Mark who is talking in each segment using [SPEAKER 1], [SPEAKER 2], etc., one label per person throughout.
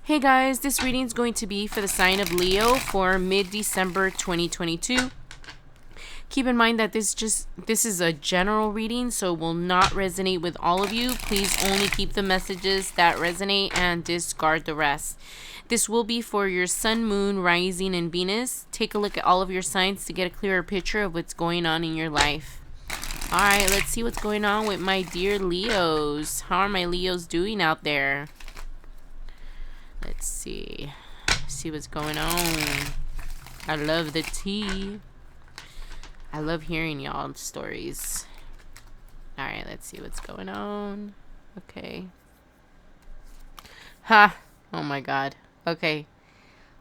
[SPEAKER 1] Hey guys, this reading is going to be for the sign of Leo for mid-December 2022. Keep in mind that this is a general reading, so will not resonate with all of you. Please only keep the messages that resonate and discard the rest. This will be for your sun, moon, rising, and Venus. Take a look at all of your signs to get a clearer picture of what's going on in your life. Alright, let's see what's going on with my dear Leos. How are my Leos doing out there? Let's see. See what's going on. I love the tea. I love hearing y'all's stories. Alright, let's see what's going on. Okay. Ha! Oh my god. Okay.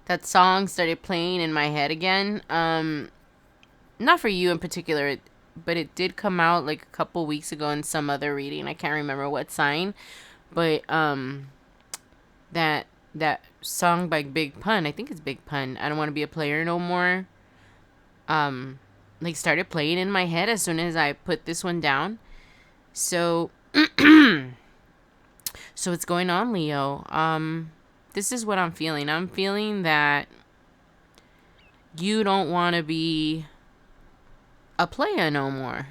[SPEAKER 1] That song started playing in my head again. Not for you in particular, but it did come out like a couple weeks ago in some other reading. I can't remember what sign. But, that song by Big Pun, I think it's Big Pun, I Don't Want to Be a Player No More, like started playing in my head as soon as I put this one down. So so what's going on, Leo? This is what I'm feeling. I'm feeling that you don't want to be a player no more,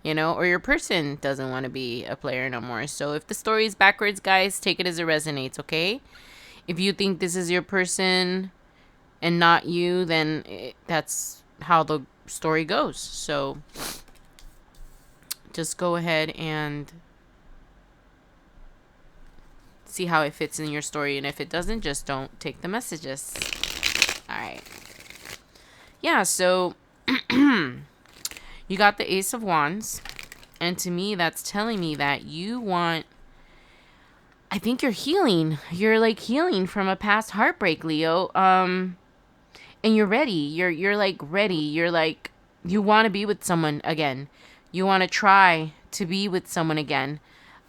[SPEAKER 1] you know, or your person doesn't want to be a player no more. So if the story is backwards, guys, take it as it resonates, okay? If you think this is your person and not you, then that's how the story goes. So just go ahead and see how it fits in your story. And if it doesn't, just don't take the messages. All right. Yeah, so you got the Ace of Wands. And to me, that's telling me that you want... I think you're healing. You're like healing from a past heartbreak, Leo. And you're ready. You're like ready. You're like, you want to be with someone again. You want to try to be with someone again.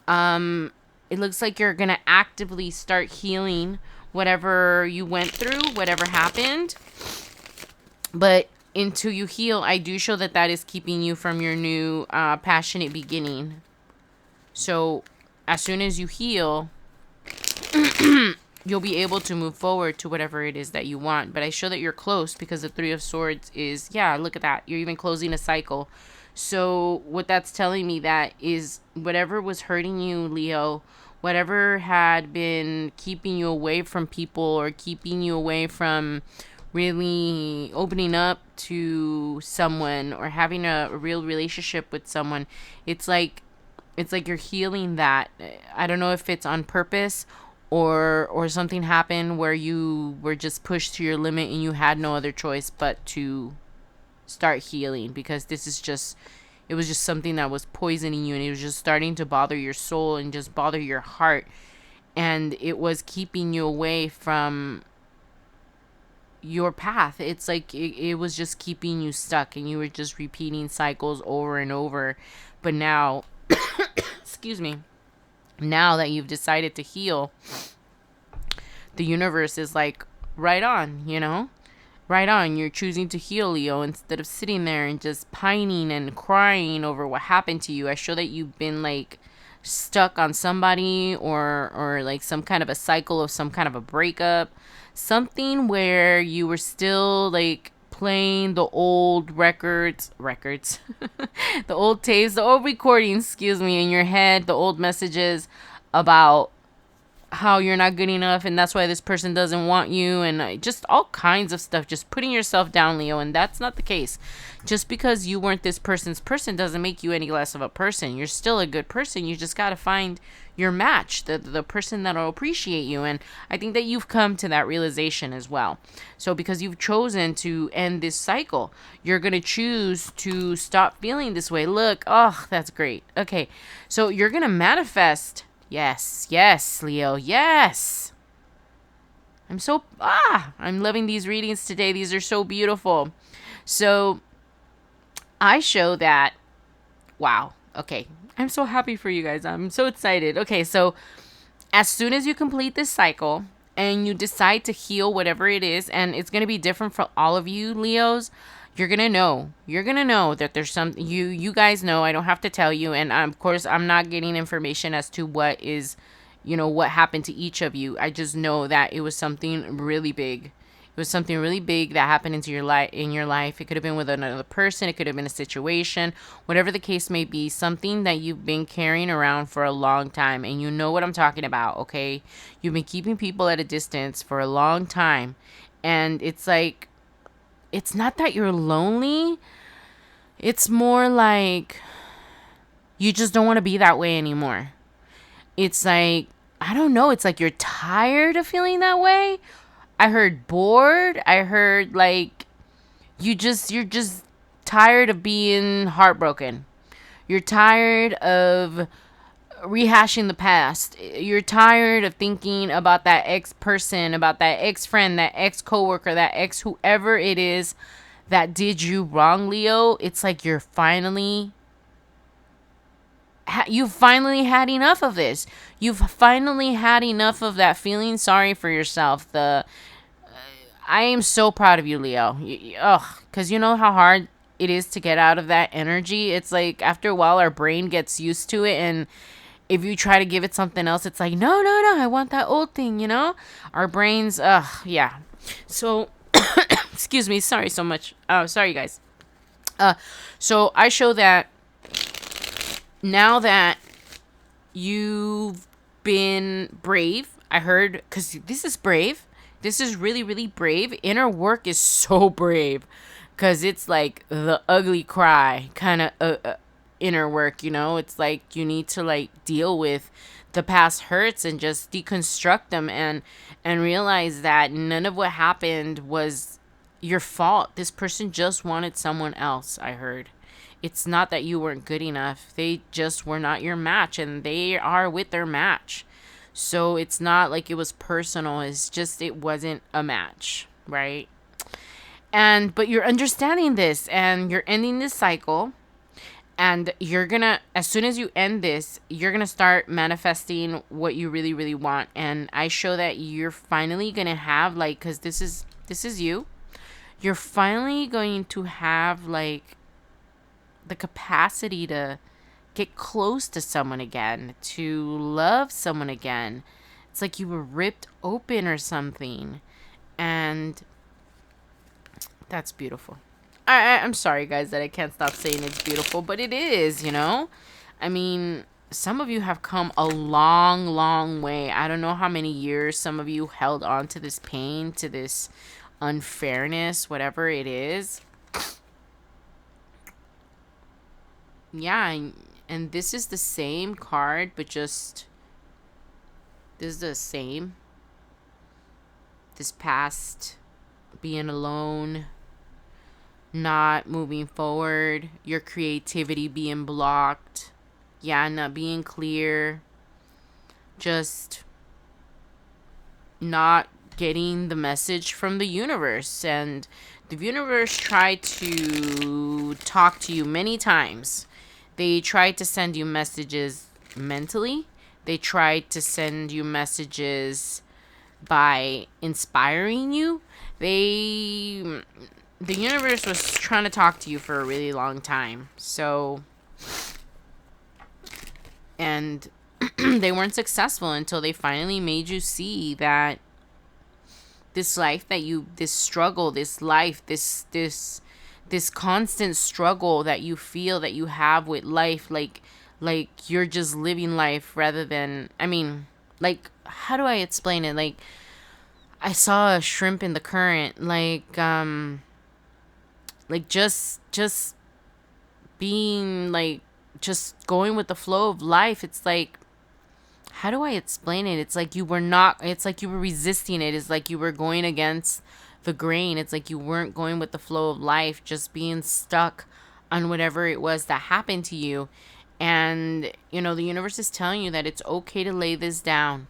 [SPEAKER 1] It looks like you're going to actively start healing whatever you went through, whatever happened. But until you heal, I do show that that is keeping you from your new passionate beginning. So as soon as you heal, you'll be able to move forward to whatever it is that you want. But I show that you're close because the Three of Swords is, yeah, look at that. You're even closing a cycle. So what that's telling me that is whatever was hurting you, Leo, whatever had been keeping you away from people or keeping you away from really opening up to someone or having a real relationship with someone, it's like you're healing that. I don't know if it's on purpose or something happened where you were just pushed to your limit and you had no other choice but to start healing, because this is just, it was just something that was poisoning you and it was just starting to bother your soul and just bother your heart, and it was keeping you away from your path. It's like it was just keeping you stuck and you were just repeating cycles over and over. But now excuse me, now that you've decided to heal, the universe is like, right on, you know, right on. You're choosing to heal, Leo, instead of sitting there and just pining and crying over what happened to you. I show that you've been like stuck on somebody or like some kind of a cycle of some kind of a breakup, something where you were still like playing the old records the old tapes, the old recordings, excuse me, in your head, the old messages about how you're not good enough and that's why this person doesn't want you, and just all kinds of stuff, just putting yourself down, Leo. And that's not the case. Just because you weren't this person's person doesn't make you any less of a person. You're still a good person. You just got to find your match, the person that'll appreciate you. And I think that you've come to that realization as well. So because you've chosen to end this cycle, you're going to choose to stop feeling this way. Look, oh, that's great. Okay, so you're going to manifest. Yes, Leo, yes. I'm loving these readings today. These are so beautiful. So I show that, wow, okay. I'm so happy for you guys. I'm so excited. Okay, so as soon as you complete this cycle and you decide to heal whatever it is, and it's going to be different for all of you, Leos, you're going to know that there's some, you guys know, I don't have to tell you. And of course, I'm not getting information as to what is what happened to each of you. I just know that it was something really big. It was something really big that happened in your life. It could have been with another person. It could have been a situation, whatever the case may be, something that you've been carrying around for a long time. And you know what I'm talking about, okay? You've been keeping people at a distance for a long time. And it's like, it's not that you're lonely. It's more like you just don't want to be that way anymore. It's like, I don't know. It's like you're tired of feeling that way. I heard bored. I heard like you're just tired of being heartbroken. You're tired of rehashing the past. You're tired of thinking about that ex person, about that ex friend, that ex coworker, that ex whoever it is that did you wrong, Leo. It's like you've finally had enough of this. You've finally had enough of that feeling sorry for yourself. I am so proud of you, Leo. Because you know how hard it is to get out of that energy. It's like after a while, our brain gets used to it, and if you try to give it something else, it's like, no, no, no, I want that old thing, Our brains, yeah. So, excuse me, sorry so much. Oh, sorry, guys. So I show that now that you've been brave, I heard, because this is brave. This is really, really brave. Inner work is so brave because it's like the ugly cry kind of inner work, It's like you need to like deal with the past hurts and just deconstruct them and realize that none of what happened was your fault. This person just wanted someone else, I heard. It's not that you weren't good enough. They just were not your match, and they are with their match. So it's not like it was personal. It's just it wasn't a match, right? But you're understanding this, and you're ending this cycle, and you're gonna, as soon as you end this, you're gonna start manifesting what you really, really want. And I show that you're finally gonna have like, because this is you. You're finally going to have like the capacity to get close to someone again, to love someone again. It's like you were ripped open or something. And that's beautiful. I'm sorry, guys, that I can't stop saying it's beautiful, but it is, I mean, some of you have come a long, long way. I don't know how many years some of you held on to this pain, to this unfairness, whatever it is. Yeah, and this is the same card, but just this is the same. This past, being alone, not moving forward, your creativity being blocked, not being clear, just not getting the message from the universe. And the universe tried to talk to you many times. They tried to send you messages mentally. They tried to send you messages by inspiring you. The universe was trying to talk to you for a really long time. So, and they weren't successful until they finally made you see that this life this struggle, this life, this constant struggle that you feel that you have with life, like you're just living life rather than, I mean, like, how do I explain it? Like, I saw a shrimp in the current, like just being like, just going with the flow of life. It's like, how do I explain it? It's like you were resisting it. It's like you were going against the grain. It's like you weren't going with the flow of life, just being stuck on whatever it was that happened to you. And, the universe is telling you that it's okay to lay this down.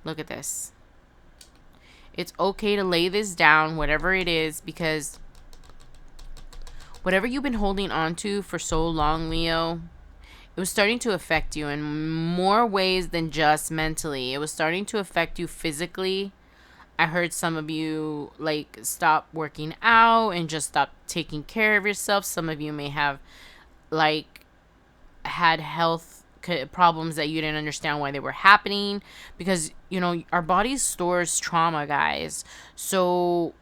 [SPEAKER 1] Look at this. It's okay to lay this down, whatever it is, because whatever you've been holding on to for so long, Leo, it was starting to affect you in more ways than just mentally. It was starting to affect you physically. I heard some of you like stop working out and just stop taking care of yourself. Some of you may have like had health problems that you didn't understand why they were happening, because our body stores trauma, guys. So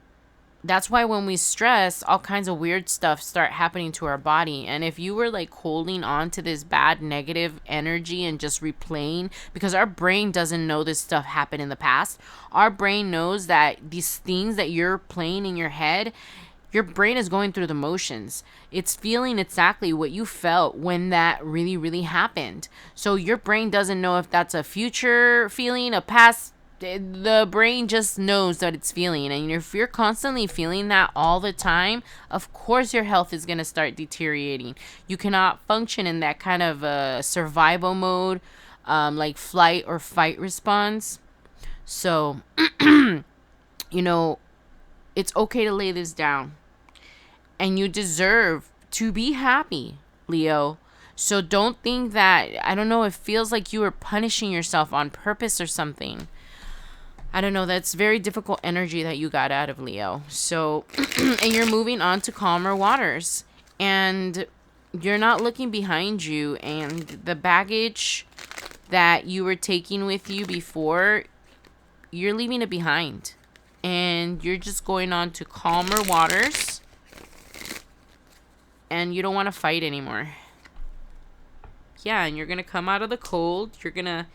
[SPEAKER 1] that's why when we stress, all kinds of weird stuff start happening to our body. And if you were like holding on to this bad negative energy and just replaying, because our brain doesn't know this stuff happened in the past. Our brain knows that these things that you're playing in your head, your brain is going through the motions. It's feeling exactly what you felt when that really, really happened. So your brain doesn't know if that's a future feeling, a past. The brain just knows that it's feeling. And if you're constantly feeling that all the time, of course your health is going to start deteriorating. You cannot function in that kind of survival mode, like flight or fight response. So, it's okay to lay this down. And you deserve to be happy, Leo. So don't think that, I don't know, it feels like you are punishing yourself on purpose or something. I don't know, that's very difficult energy that you got out of Leo. So, and you're moving on to calmer waters. And you're not looking behind you. And the baggage that you were taking with you before, you're leaving it behind. And you're just going on to calmer waters. And you don't want to fight anymore. Yeah, and you're going to come out of the cold. You're going to...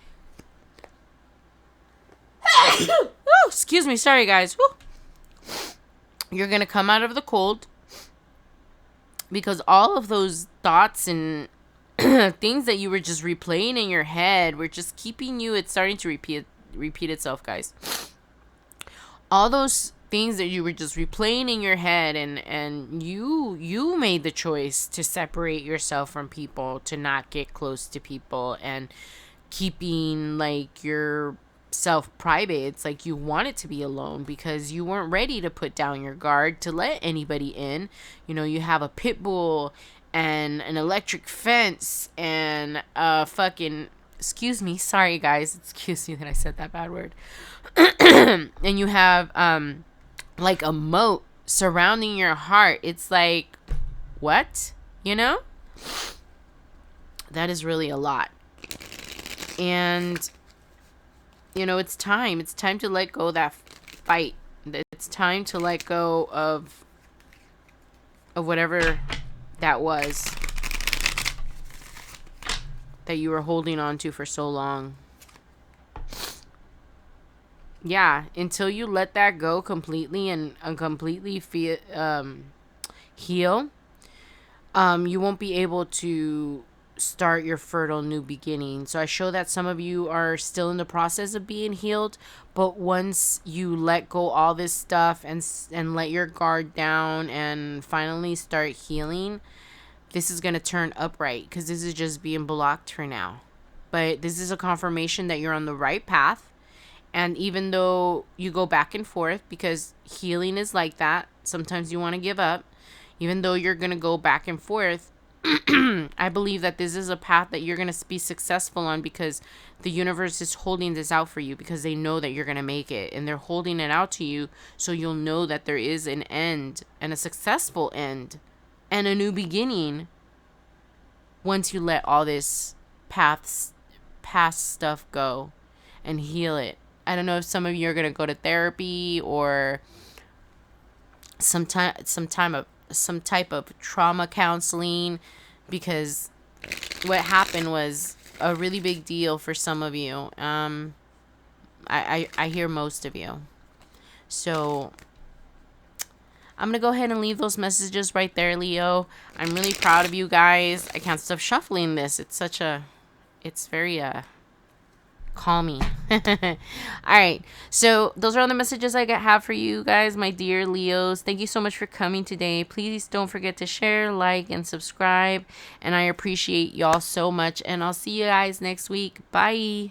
[SPEAKER 1] Oh, excuse me. Sorry, guys. Woo. You're going to come out of the cold. Because all of those thoughts and things that you were just replaying in your head were just keeping you... It's starting to repeat itself, guys. All those things that you were just replaying in your head, and you made the choice to separate yourself from people, to not get close to people, and keeping like yourself private. It's like you wanted to be alone because you weren't ready to put down your guard to let anybody in. You have a pit bull and an electric fence and a fucking... Excuse me, sorry guys, excuse me that I said that bad word. And you have like a moat surrounding your heart. It's like, what? That is really a lot. And it's time to let go of that fight. It's time to let go of whatever that was that you were holding on to for so long. Yeah, until you let that go completely and completely heal, you won't be able to start your fertile new beginning. So I show that some of you are still in the process of being healed, but once you let go all this stuff and let your guard down and finally start healing, this is going to turn upright, because this is just being blocked for now. But this is a confirmation that you're on the right path. And even though you go back and forth, because healing is like that, sometimes you want to give up. Even though you're going to go back and forth, I believe that this is a path that you're going to be successful on, because the universe is holding this out for you, because they know that you're going to make it. And they're holding it out to you so you'll know that there is an end, and a successful end, and a new beginning once you let all this past stuff go and heal it. I don't know if some of you are going to go to therapy or some type of trauma counseling, because what happened was a really big deal for some of you. I hear most of you. So I'm going to go ahead and leave those messages right there, Leo. I'm really proud of you guys. I can't stop shuffling this. It's very calming. All right, so those are all the messages I have for you guys, my dear Leos. Thank you so much for coming today. Please don't forget to share, like, and subscribe, and I appreciate y'all so much, and I'll see you guys next week. Bye.